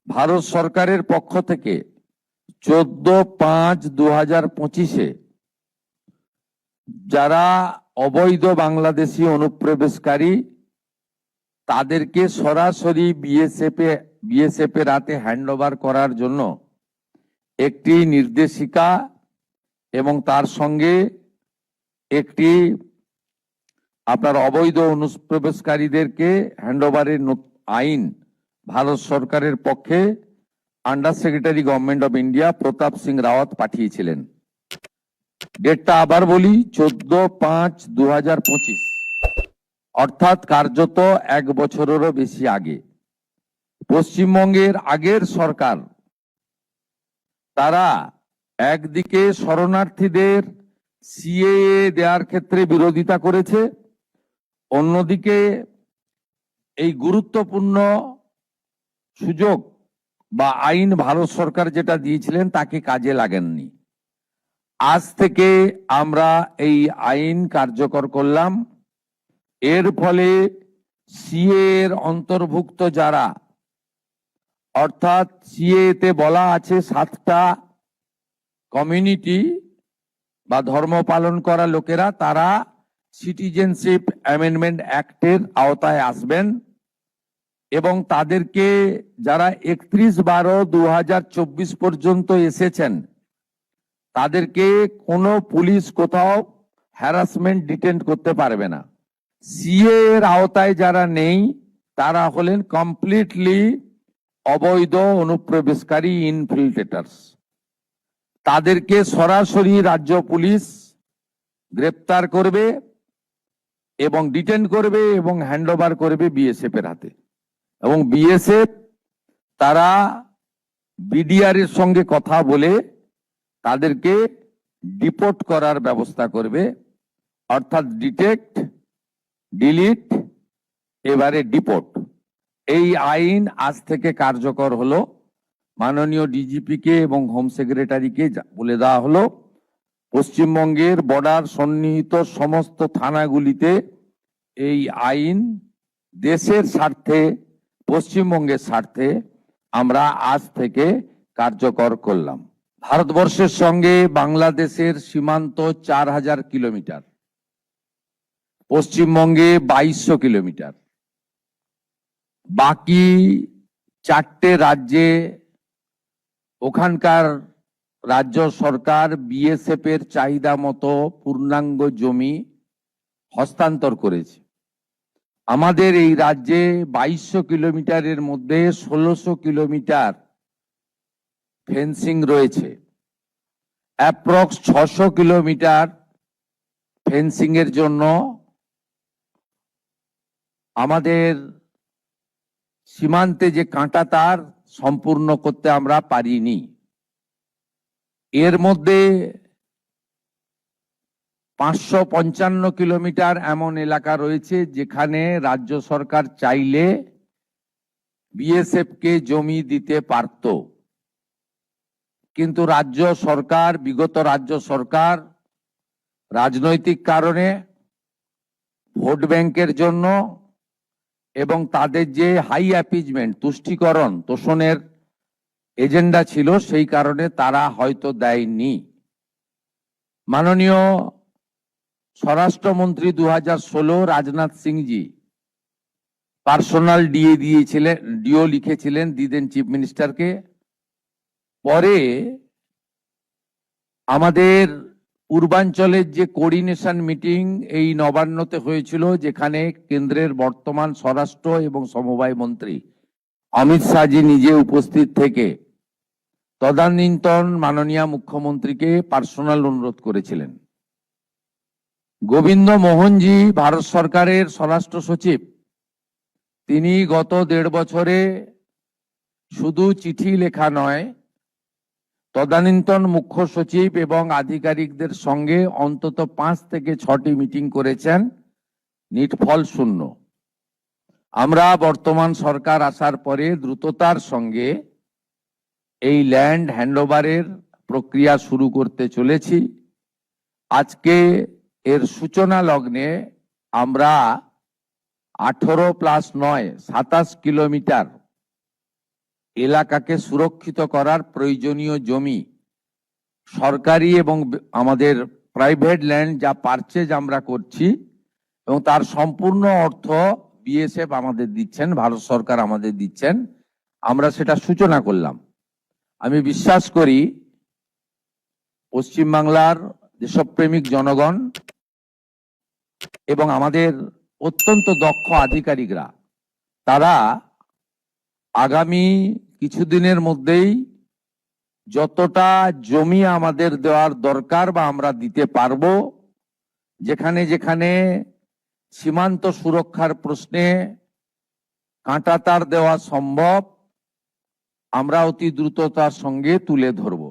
ভারত সরকারের পক্ষ থেকে 14/5/2025 যারা অবৈধ বাংলাদেশি অনুপ্রবেশকারী তাদেরকে সরাসরি বিএসএফ এর হাতে হ্যান্ডওভার করার জন্য একটি নির্দেশিকা এবং তার সঙ্গে একটি আপনার অবৈধ অনুপ্রবেশকারীদেরকে হ্যান্ডওভারের আইন ভারত সরকারের পক্ষে under secretary government of India Pratap Singh Rawat পাঠিয়েছিলেন। ডেটটা আবার বলি, 14/5/2025, অর্থাৎ কার্যত 1 বছরেরও বেশি আগে। পশ্চিমবঙ্গের আগের সরকার তারা একদিকে শরণার্থীদের সিএএ দেওয়ার ক্ষেত্রে বিরোধিতা করেছে, অন্যদিকে এই গুরুত্বপূর্ণ সুযোগ বা আইন ভারত সরকার যেটা দিয়েছিলেন তাকে কাজে লাগেননি। আজ থেকে আমরা এই আইন কার্যকর করলাম। এর ফলে সিএ এর অন্তর্ভুক্ত যারা, অর্থাৎ সিএ তে বলা আছে 7টা কমিউনিটি বা ধর্ম পালন করা লোকেরা, তারা সিটিজেনশিপ অ্যামেন্ডমেন্ট অ্যাক্টের আওতায় আসবেন এবং তাদেরকে যারা 31/12/2024 পর্যন্ত এসেছেন তাদেরকে কোনো পুলিশ কোথাও হ্যারাসমেন্ট ডিটেন্ট করতে পারবে না। সিএ এর আওতায় যারা নেই তারা হলেন কমপ্লিটলি অবৈধ অনুপ্রবেশকারী ইনফিল্ট্রেটার্স। তাদেরকে সরাসরি রাজ্য পুলিশ গ্রেপ্তার করবে এবং ডিটেন করবে এবং হ্যান্ডওভার করবে বিএসএফ এর হাতে, এবং বিএসএফ তারা বিডিআর এর সঙ্গে কথা বলে তাদেরকে ডিপোর্ট করার ব্যবস্থা করবে, অর্থাৎ ডিটেক্ট, ডিলিট, এবারে ডিপোর্ট। এই আইন আজ থেকে কার্যকর হলো। মাননীয় ডিজিপি কে এবং হোম সেক্রেটারিকে বলে দেওয়া হলো পশ্চিমবঙ্গের বর্ডার সন্নিহিত সমস্ত থানাগুলিতে এই আইন দেশের স্বার্থে, পশ্চিমবঙ্গের স্বার্থে আমরা আজ থেকে কার্যকর করলাম। ভারতবর্ষের সঙ্গে বাংলাদেশের সীমান্ত 4000 কিলোমিটার, পশ্চিমবঙ্গে 2200 কিলোমিটার। বাকি 4টে রাজ্যে ওখানকার রাজ্য সরকার বিএসএফ এর চাহিদা মতো পূর্ণাঙ্গ জমি হস্তান্তর করেছে। আমাদের এই রাজ্যে 2200 কিলোমিটারের মধ্যে 1600 কিলোমিটার ফেন্সিং রয়েছে। অ্যাপ্রক্স 600 কিলোমিটার ফেন্সিং এর জন্য আমাদের সীমান্তে যে কাঁটা তার সম্পূর্ণ করতে আমরা পারিনি। এর মধ্যে 555 কিলোমিটার এমন এলাকা রয়েছে যেখানে রাজ্য সরকার চাইলে বিএসএফ কে জমি দিতে পারত, কিন্তু বিগত রাজ্য সরকার রাজনৈতিক কারণে, ভোট ব্যাংকের জন্য এবং তাদের যে হাই অ্যাপিজমেন্ট তুষ্টিকরণ তোষণের এজেন্ডা ছিল, সেই কারণে তারা হয়তো দেয়নি। মাননীয় স্বরাষ্ট্রমন্ত্রী 2016 রাজনাথ সিংজি পার্সোনাল ডিও লিখেছিলেন, দিদেন চিফ মিনিস্টারকে। পরে আমাদের পূর্বাঞ্চলের যে কোঅর্ডিনেশন মিটিং এই নবান্নতে হয়েছিল, যেখানে কেন্দ্রের বর্তমান স্বরাষ্ট্র এবং সমবায় মন্ত্রী অমিত শাহজি নিজে উপস্থিত থেকে তদানীন্তন মাননীয় মুখ্যমন্ত্রীকে পার্সোনাল অনুরোধ করেছিলেন। গোবিন্দ মোহনজি ভারত সরকারের স্বরাষ্ট্র সচিব, তিনি গত 1.5 বছরে শুধু চিঠি লেখা নয়, তদানীন্তন মুখ্য সচিব এবং আধিকারিকদের সঙ্গে অন্তত 5 থেকে 6টি মিটিং করেছেন, নিটফল শূন্য। আমরা বর্তমান সরকার আসার পরে দ্রুততার সঙ্গে এই ল্যান্ড হ্যান্ডওভারের প্রক্রিয়া শুরু করতে চলেছি। আজকে এর সূচনা লগ্নে আমরা 18 + 9 27 কিলোমিটার এলাকাকে সুরক্ষিত করার প্রয়োজনীয় জমি সরকারি এবং আমাদের প্রাইভেট ল্যান্ড যা পারচেজ আমরা করছি এবং তার সম্পূর্ণ অর্থ বিএসএফ আমাদের দিচ্ছেন, ভারত সরকার আমাদের দিচ্ছেন, আমরা সেটা সূচনা করলাম। আমি বিশ্বাস করি পশ্চিমবাংলার দেশপ্রেমিক জনগণ এবং আমাদের অত্যন্ত দক্ষ আধিকারিকরা তারা আগামী কিছুদিনের মধ্যেই যতটা জমি আমাদের দেওয়ার দরকার বা আমরা দিতে পারবো, যেখানে যেখানে সীমান্ত সুরক্ষার প্রশ্নে কাঁটাতার দেওয়া সম্ভব আমরা অতি দ্রুততার সঙ্গে তুলে ধরব।